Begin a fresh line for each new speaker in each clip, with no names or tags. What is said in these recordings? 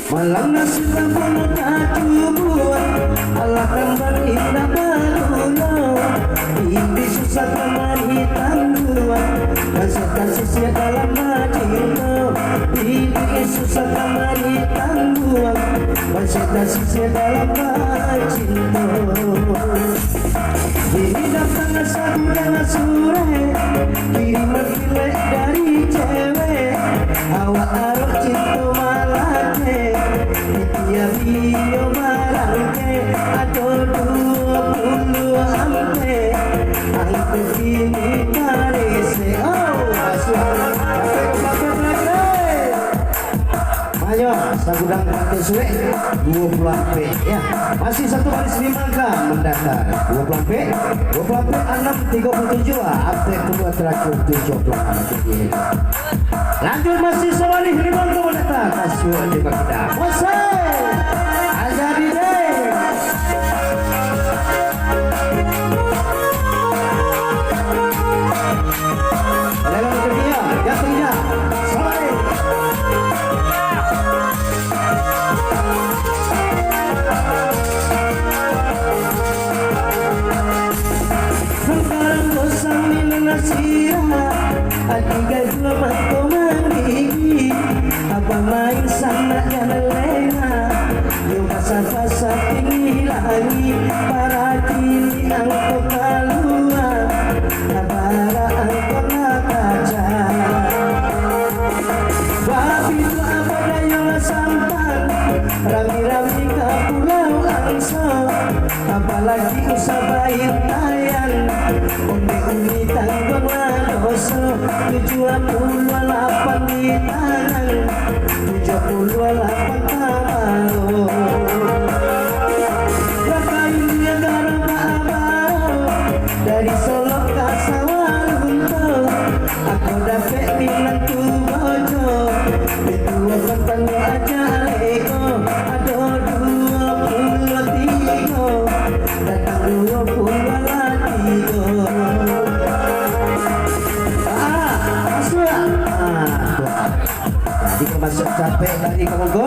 Malang nasib pun kacubuan Allah kembang indah balulo ini susah kemari tangguan kasih dalam majino ini susah kemari tangguan kasih dalam majino ini datang sabda sore kiriman pilek dari cewek awak arok cinta malate ya bio malangke atau 20 ampe angke kini karese oh asuhan ayo sagudang pakai suwe 20 ampe ya masih satu baris 5 angka mendatar 20 ampe 20 ampe 6 37 ampe kedua terakhir 70 lanjut masih sewari 5 angka mendatar kasuan di kita Mose ajari deh lelang kedua yang ketiga sewari sekarang bosan minum nasirah adiga dua mantu manggigi apa main sama yang lena yung kasar-kasar tinggi lagi para kini angkot kalua para angkot nakaca babi itu apa dayang sampan rami-rami ke pulau angso apalagi usah bayar tayan undi-undi tanggung doso 78 di tangan 78 tamalo Rakain dia garam abaro dari Solo ke Sawalunto aku dapat minantu bojo dua kentang aja eko ada 23 datang 20 latigo jadi masuk capek dari Kamonggo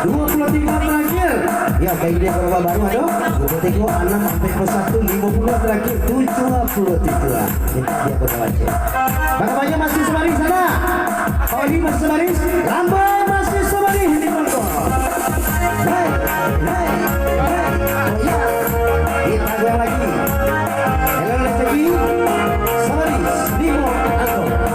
23 terakhir ya kayak ini berapa baru ada 23 6 sampai 1 50 terakhir 73 minta dia berbaca bagaimana masih sebaris sana kalau ini masih sebaris lambai masih sebaris di Kamonggo hai hai oh ya kita goyang lagi hello lagi sebaris di Kamonggo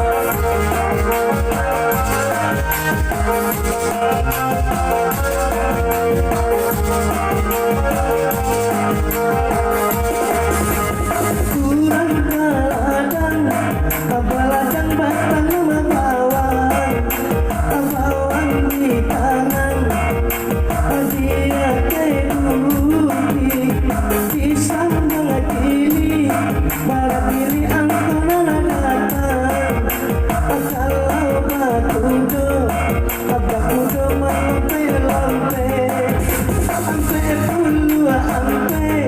kurang kaladang kabaladang batang mabawang abawang di tangan dia kebuki pisang banget ini barat diri angkonan datang kalau batudo batudo lampe puluh ampe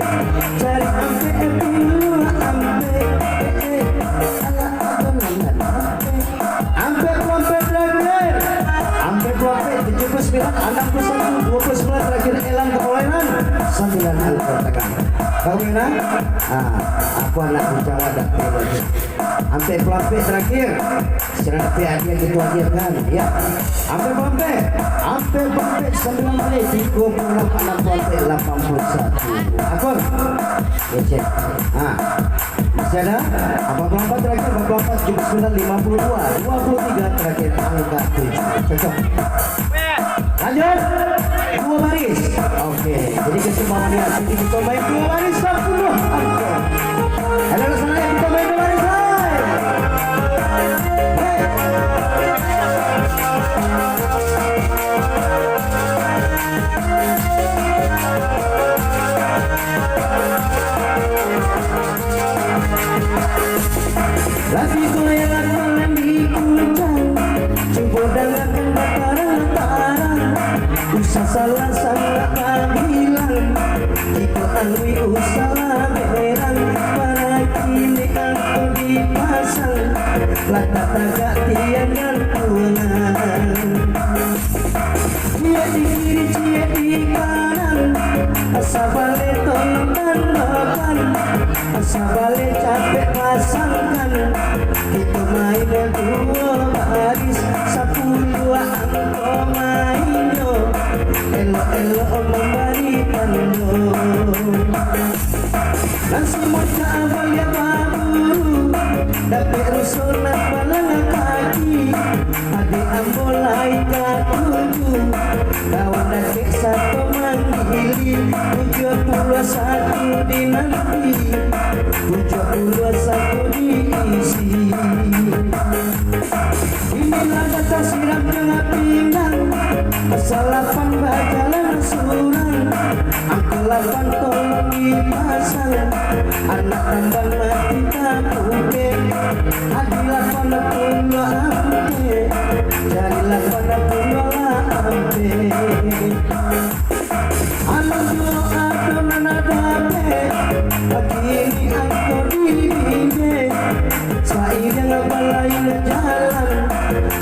cari ampe puluh ampe ala abang ampe terakhir ampe 79 61 29 terakhir elang kepolenan 9 angka tekan kau menang aku anak Jawa dan ampe pelampe terakhir secara hadiah gitu hadiah kan ya ampe pelampe 9 menit 38 pelampe 81 akor ya masih ada apa pelampe terakhir 49 52 23 terakhir angka 7 cocok lanjut 2 baris oke jadi keseimbangan dia sini kita main 2 baris 10 angka ada sana kita main 2 baris lagi goyangan malam di puncak coba dengarkan bataran-bataran usah salah bilang jika alwi usah berang para kini aku dipasang lata tagak tiang yang pulang di kiri cie di kanan, asa balik tolong tandakan, asa balik capek pasangkan. Kita main dua baris, 10 angko mainyo, elo-elo memberi tando. Langsung moca awal ya baru, dapet rusunan balanga kaki, adik ambolai katuju, kawan adik satu manggili, 71 dinanti, 71 diisi. Inilah kata siram tengah pinggang, pasal 8 bajalan surang, angka 8 tolong dipasang, anak tambang mati tak buke, adilah pada pulau ampe, jadilah pada pulau ampe. Anak doa nana dape, pagi ini aku dibine, saya ngebalai jalan,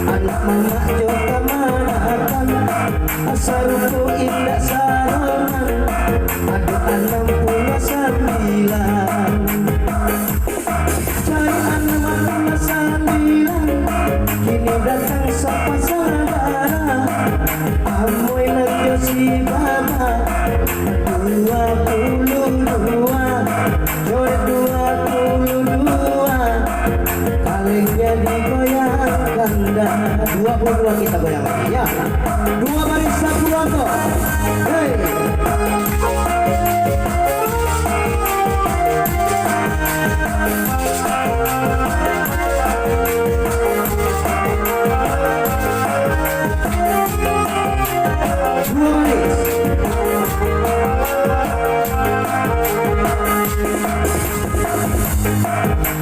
anak mama joka manakan, asaruku indah sarongan, ada 69. Cai 69, kini datang sapa saudara, amoy nangyo si baba, 22, jodoh 22, palingnya digoyangkan dah. 22 kita goyangkan ya. 2 baris 1 angko. Hey.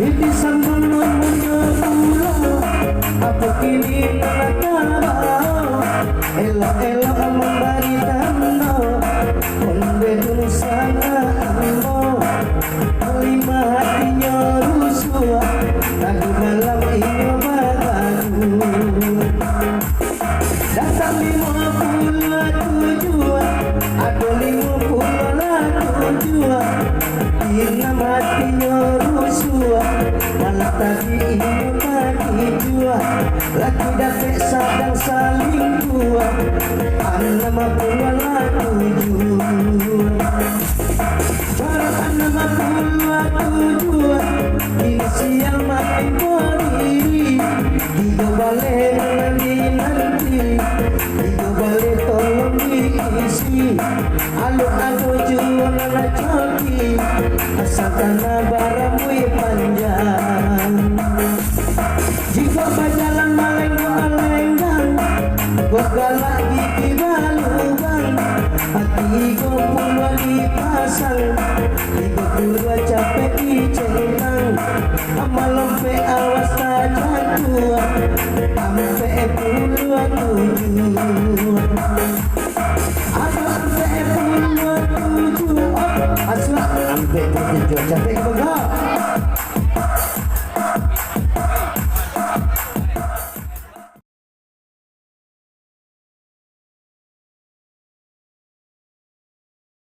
Ini sambung pulau, apa kini nakabau, elo-elo memberi tanda, konde dulu sana ambo, lima hatinya rusuh, lagu malam inyo bagagu. Datang 57, ada 57, ina hatinya rusuh, malah tadi inyo bagi jua, laki dapet sadang saling tua, 67. Jarak 67, inisial makin berdiri, tiga balik nanti, tiga balik tolong diisi, alu-alu jual anak coki, asalkan baramu panjang. Jika berjalan maleng-malenggang, gua galak gigi balubang, hati gua pula dipasang, tiga puluh capek dicentang, sama lompe awas saja tua, sampai 27. Ada sampai 27, asal sampai 27 capek gua.